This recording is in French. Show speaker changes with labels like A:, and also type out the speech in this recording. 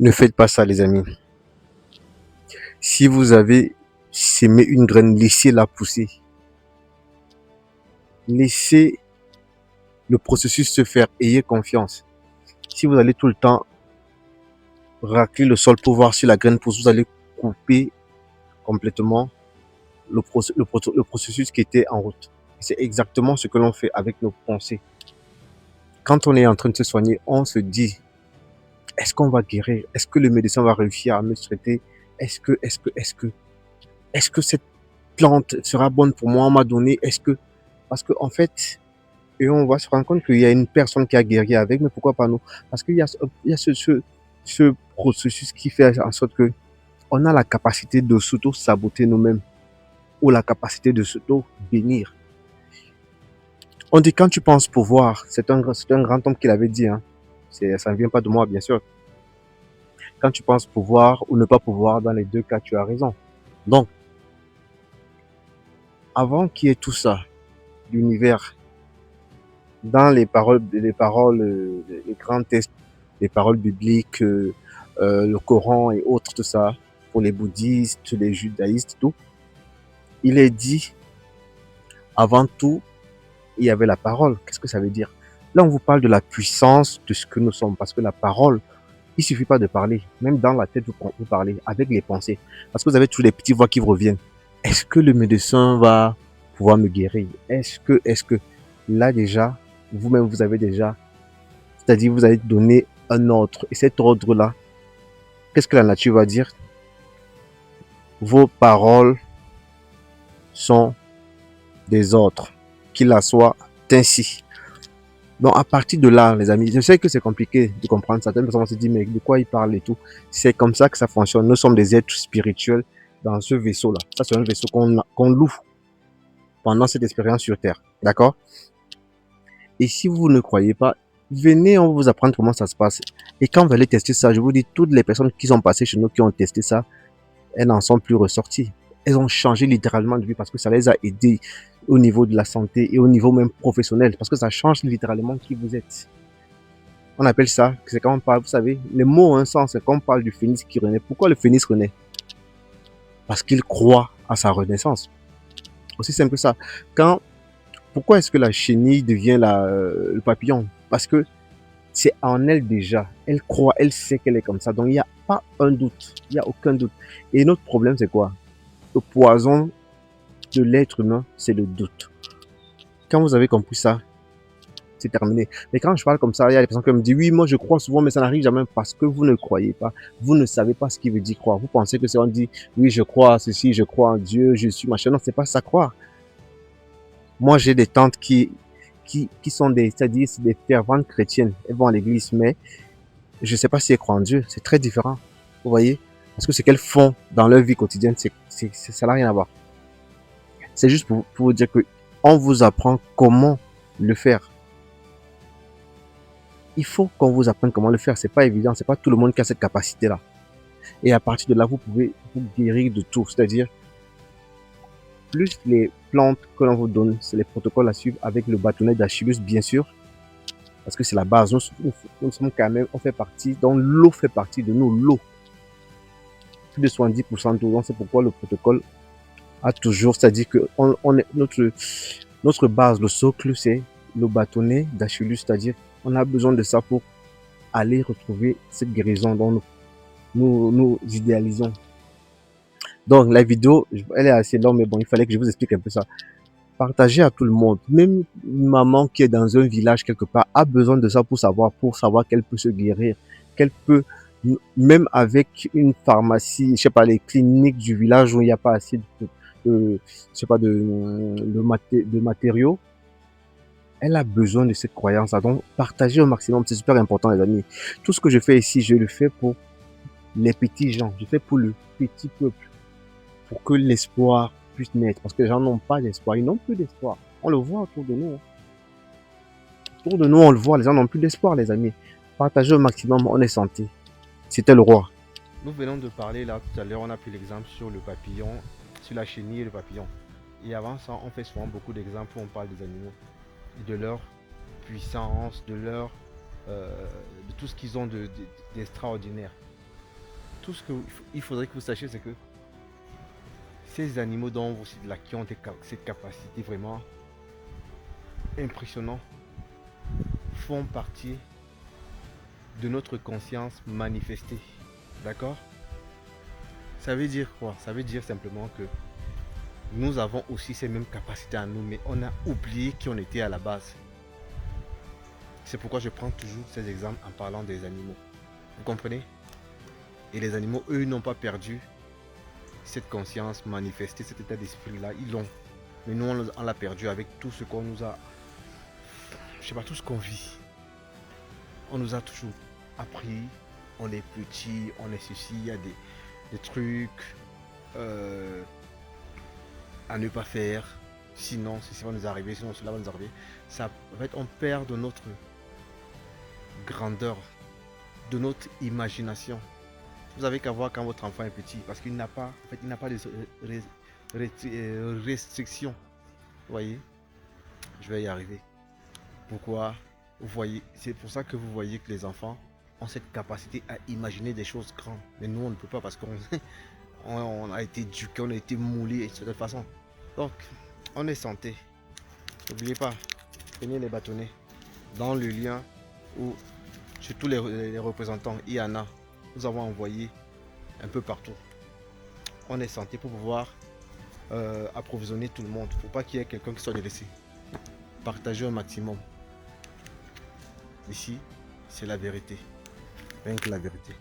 A: Ne faites pas ça, les amis. Si vous avez sémé une graine, laissez-la pousser. Laissez le processus se faire. Ayez confiance. Si vous allez tout le temps racler le sol pour voir si la graine pousse, vous allez couper complètement le processus qui était en route. C'est exactement ce que l'on fait avec nos pensées. Quand on est en train de se soigner, on se dit, est-ce qu'on va guérir? Est-ce que le médecin va réussir à me traiter? Est-ce que cette plante sera bonne pour moi? On m'a donné, parce que en fait, et on va se rendre compte qu'il y a une personne qui a guéri avec, mais pourquoi pas nous? Parce qu'il y a, ce processus qui fait en sorte que on a la capacité de s'auto-saboter nous-mêmes ou la capacité de s'auto-bénir. On dit quand tu penses pouvoir, c'est un grand homme qui l'avait dit, hein. Ça ne vient pas de moi, bien sûr. Quand tu penses pouvoir ou ne pas pouvoir, dans les deux cas, tu as raison. Donc, avant qu'il y ait tout ça, l'univers, dans les grands textes, les paroles bibliques, le Coran et autres, tout ça, pour les bouddhistes, les judaïstes, tout, il est dit, avant tout, il y avait la parole. Qu'est-ce que ça veut dire? Là, on vous parle de la puissance de ce que nous sommes, parce que la parole, il suffit pas de parler. Même dans la tête, vous parlez avec les pensées. Parce que vous avez tous les petites voix qui vous reviennent. Est-ce que le médecin va pouvoir me guérir? Est-ce que, là déjà, vous-même, vous avez déjà, c'est-à-dire vous avez donné un ordre. Et cet ordre-là, qu'est-ce que la nature va dire? Vos paroles sont des ordres. Qu'il en soit ainsi. Donc, à partir de là, les amis, je sais que c'est compliqué de comprendre. Certaines personnes vont se dire, mais de quoi il parle et tout. C'est comme ça que ça fonctionne. Nous sommes des êtres spirituels dans ce vaisseau-là. Ça, c'est un vaisseau qu'on loue pendant cette expérience sur Terre. D'accord? Et si vous ne croyez pas, venez, on va vous apprendre comment ça se passe. Et quand vous allez tester ça, je vous dis, toutes les personnes qui sont passées chez nous, qui ont testé ça, elles n'en sont plus ressorties. Elles ont changé littéralement de vie parce que ça les a aidées au niveau de la santé et au niveau même professionnel, parce que ça change littéralement qui vous êtes. On appelle ça, c'est quand on parle, vous savez, les mots ont un sens, c'est quand on parle du phénix qui renaît. Pourquoi le phénix renaît? Parce qu'il croit à sa renaissance. Aussi simple que ça. Pourquoi est-ce que la chenille devient le papillon? Parce que c'est en elle déjà. Elle croit, elle sait qu'elle est comme ça. Donc il n'y a pas un doute, il n'y a aucun doute. Et notre problème, c'est quoi? Le poison de l'être humain, c'est le doute. Quand vous avez compris ça, c'est terminé. Mais quand je parle comme ça, il y a des personnes qui me disent, oui, moi je crois souvent, mais ça n'arrive jamais parce que vous ne croyez pas. Vous ne savez pas ce qu'il veut dire croire. Vous pensez que c'est on dit, oui, je crois à ceci, je crois en Dieu, je suis machin. Non, c'est pas ça croire. Moi, j'ai des tantes qui sont c'est-à-dire, c'est des ferventes chrétiennes. Elles vont à l'église, mais je ne sais pas si elles croient en Dieu. C'est très différent. Vous voyez? Parce que ce qu'elles font dans leur vie quotidienne, ça n'a rien à voir. C'est juste pour vous dire que on vous apprend comment le faire. Il faut qu'on vous apprenne comment le faire. C'est pas évident. C'est pas tout le monde qui a cette capacité-là. Et à partir de là, vous pouvez vous guérir de tout. C'est-à-dire, plus les plantes que l'on vous donne, c'est les protocoles à suivre avec le bâtonnet d'Achillus, bien sûr. Parce que c'est la base. Nous sommes quand même, on fait partie, donc l'eau fait partie de nous. L'eau. Plus de 70% d'eau. Donc c'est pourquoi le protocole a toujours, c'est-à-dire que notre base, le socle, c'est le bâtonnet d'Achillus, c'est-à-dire on a besoin de ça pour aller retrouver cette guérison dont nous idéalisons. Donc la vidéo, elle est assez longue, mais bon, il fallait que je vous explique un peu ça. Partagez à tout le monde. Même une maman qui est dans un village quelque part a besoin de ça pour savoir qu'elle peut se guérir, qu'elle peut, même avec une pharmacie, je sais pas, les cliniques du village où il n'y a pas assez je sais pas, de matériaux, elle a besoin de cette croyance-là. Donc, partagez au maximum, c'est super important, les amis. Tout ce que je fais ici, je le fais pour les petits gens, je fais pour le petit peuple, pour que l'espoir puisse naître. Parce que les gens n'ont pas d'espoir, ils n'ont plus d'espoir. On le voit autour de nous. Autour de nous, on le voit, les gens n'ont plus d'espoir, les amis. Partagez au maximum, on est santé. C'était le roi.
B: Nous venons de parler là tout à l'heure, on a pris l'exemple sur le papillon, sur la chenille et le papillon. Et avant ça, on fait souvent beaucoup d'exemples où on parle des animaux, de leur puissance, de tout ce qu'ils ont d'extraordinaire. tout ce qu'il faudrait que vous sachiez, c'est que ces animaux dont vous citez là, qui ont cette capacité vraiment impressionnante, font partie de notre conscience manifestée. D'accord? Ça veut dire quoi? Ça veut dire simplement que nous avons aussi ces mêmes capacités à nous, mais on a oublié qui on était à la base. C'est pourquoi je prends toujours ces exemples en parlant des animaux. Vous comprenez? Et les animaux, eux, n'ont pas perdu cette conscience manifestée, cet état d'esprit-là. Ils l'ont. Mais nous, on l'a perdu avec tout ce qu'on nous a... Je sais pas, tout ce qu'on vit. On nous a toujours appris. On est petit, on est ceci, il y a des trucs à ne pas faire. Sinon, ceci va nous arriver, sinon cela va nous arriver. Ça, en fait, on perd de notre grandeur, de notre imagination. Vous avez qu'à voir quand votre enfant est petit, parce qu'il n'a pas, en fait, il n'a pas de restrictions. Vous voyez, je vais y arriver. Pourquoi? Vous voyez, c'est pour ça que vous voyez que les enfants ont cette capacité à imaginer des choses grandes. Mais nous, on ne peut pas parce qu'on on a été éduqué, on a été moulé de cette façon. Donc, on est santé. N'oubliez pas, prenez les bâtonnets dans le lien où sur tous les représentants, il y en a. Nous avons envoyé un peu partout. On est santé pour pouvoir approvisionner tout le monde, pour pas qu'il y ait quelqu'un qui soit délaissé. Partagez un maximum. Ici, c'est la vérité. Rien que la vérité.